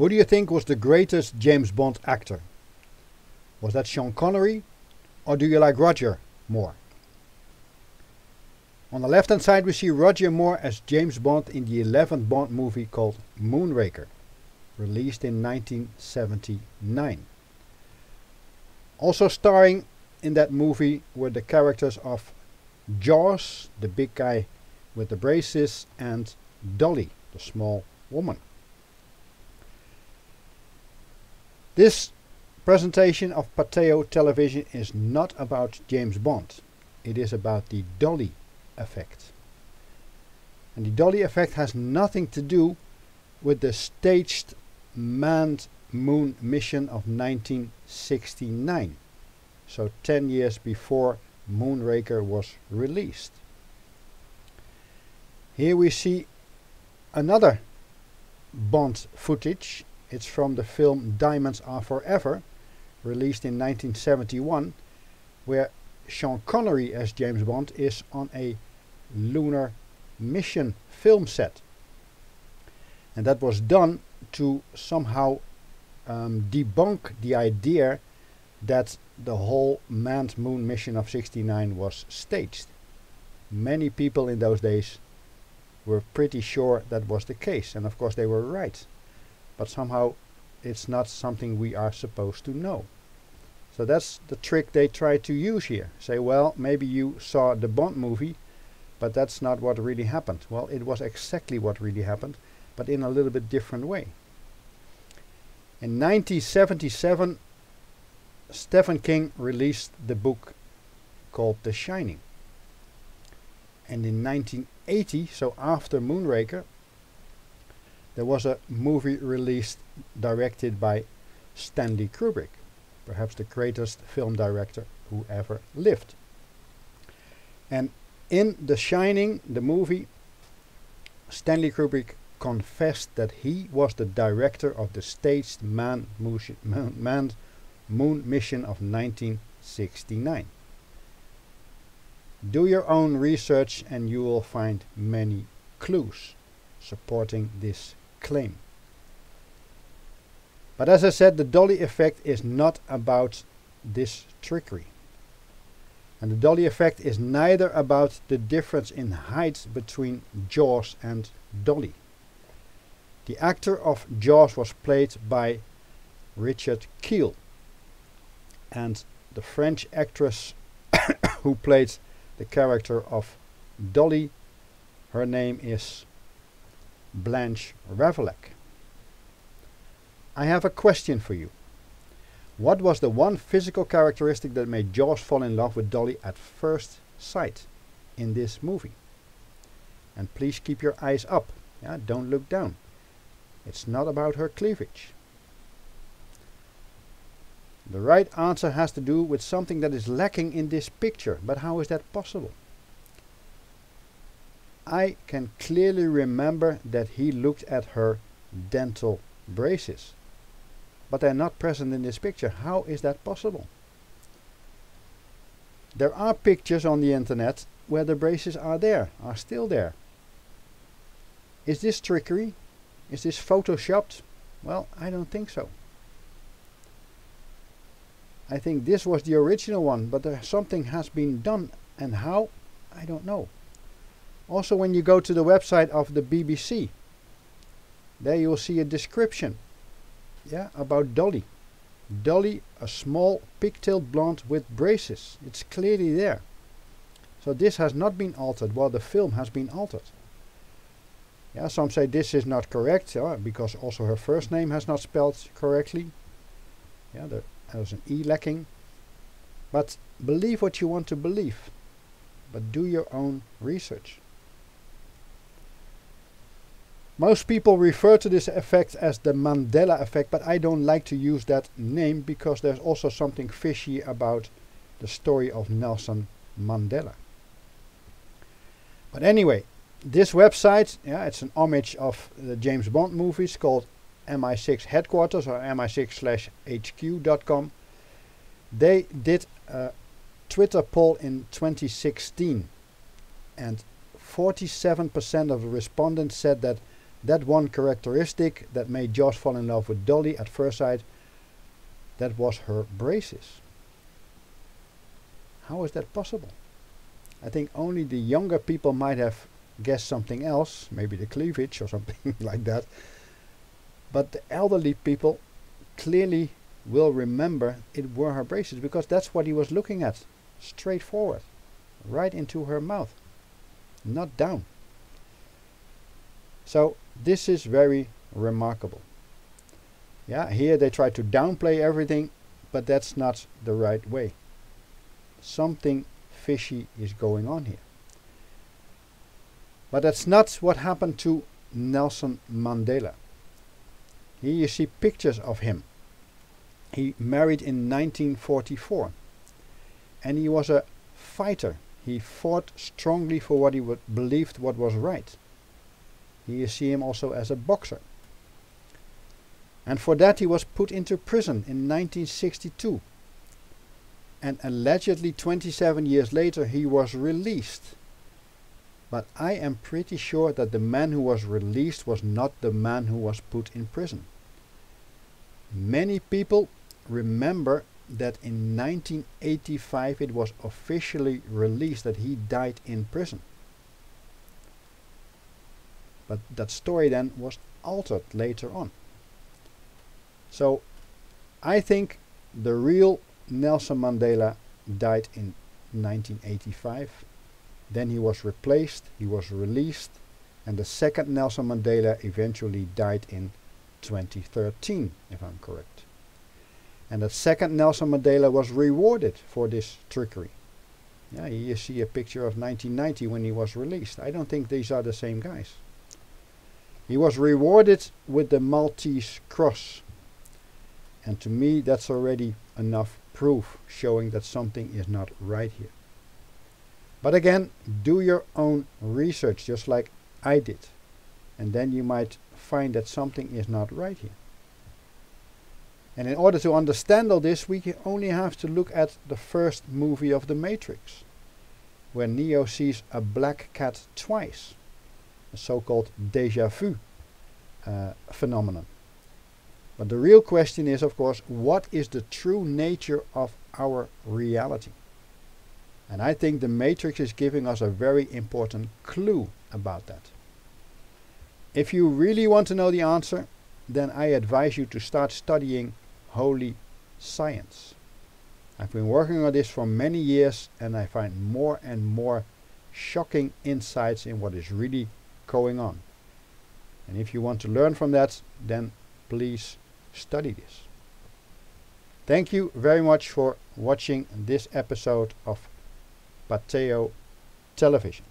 Who do you think was the greatest James Bond actor? Was that Sean Connery, or do you like Roger more? On the left hand side we see Roger Moore as James Bond in the 11th Bond movie called Moonraker, released in 1979. Also starring in that movie were the characters of Jaws, the big guy with the braces, and Dolly, the small woman. This presentation of Pateo Television is not about James Bond. It is about the Dolly Effect. And the Dolly Effect has nothing to do with the staged manned moon mission of 1969. So 10 years before Moonraker was released. Here we see another Bond footage. It's from the film Diamonds Are Forever, released in 1971, where Sean Connery as James Bond is on a lunar mission film set. And that was done to somehow debunk the idea that the whole manned moon mission of '69 was staged. Many people in those days were pretty sure that was the case, and of course they were right. But somehow it's not something we are supposed to know. So that's the trick they try to use here. Say, well, maybe you saw the Bond movie, but that's not what really happened. Well, it was exactly what really happened, but in a little bit different way. In 1977, Stephen King released the book called The Shining. And in 1980, so after Moonraker, there was a movie released directed by Stanley Kubrick, perhaps the greatest film director who ever lived. And in The Shining, the movie, Stanley Kubrick confessed that he was the director of the staged manned moon mission of 1969. Do your own research and you will find many clues supporting this claim. But as I said, the Dolly Effect is not about this trickery. And the Dolly Effect is neither about the difference in height between Jaws and Dolly. The actor of Jaws was played by Richard Kiel. And the French actress who played the character of Dolly, her name is Blanche Ravelac. I have a question for you. What was the one physical characteristic that made Jaws fall in love with Dolly at first sight in this movie? And please keep your eyes up. Yeah, don't look down. It's not about her cleavage. The right answer has to do with something that is lacking in this picture. But how is that possible? I can clearly remember that he looked at her dental braces. But they're not present in this picture. How is that possible? There are pictures on the internet where the braces are still there. Is this trickery? Is this photoshopped? Well, I don't think so. I think this was the original one, but something has been done, and how? I don't know. Also, when you go to the website of the BBC, there you will see a description, about Dolly. Dolly, a small pigtailed blonde with braces. It's clearly there. So this has not been altered, while the film has been altered. Some say this is not correct, because also her first name has not spelled correctly. There's an E lacking. But believe what you want to believe. But do your own research. Most people refer to this effect as the Mandela Effect, but I don't like to use that name because there's also something fishy about the story of Nelson Mandela. But anyway, this website, it's an homage of the James Bond movies called MI6 Headquarters or mi6/hq.com. They did a Twitter poll in 2016 and 47% of the respondents said that that one characteristic that made Josh fall in love with Dolly at first sight, that was her braces. How is that possible? I think only the younger people might have guessed something else, maybe the cleavage or something like that. But the elderly people clearly will remember it were her braces, because that's what he was looking at, straight forward, right into her mouth, not down. So this is very remarkable. Yeah, here they try to downplay everything, but that's not the right way. Something fishy is going on here. But that's not what happened to Nelson Mandela. Here you see pictures of him. He married in 1944, and he was a fighter. He fought strongly for what he believed what was right. Here you see him also as a boxer. And for that he was put into prison in 1962. And allegedly 27 years later he was released. But I am pretty sure that the man who was released was not the man who was put in prison. Many people remember that in 1985 it was officially released that he died in prison. But that story then was altered later on. So I think the real Nelson Mandela died in 1985. Then he was replaced, he was released, and the second Nelson Mandela eventually died in 2013, if I'm correct. And the second Nelson Mandela was rewarded for this trickery. Yeah, here you see a picture of 1990 when he was released. I don't think these are the same guys. He was rewarded with the Maltese Cross. And to me that's already enough proof showing that something is not right here. But again, do your own research just like I did. And then you might find that something is not right here. And in order to understand all this, we only have to look at the first movie of The Matrix, where Neo sees a black cat twice, a so-called déjà vu phenomenon. But the real question is, of course, what is the true nature of our reality? And I think The Matrix is giving us a very important clue about that. If you really want to know the answer, then I advise you to start studying holy science. I've been working on this for many years, and I find more and more shocking insights in what is really going on. And if you want to learn from that, then please study this. Thank you very much for watching this episode of Pateo Television.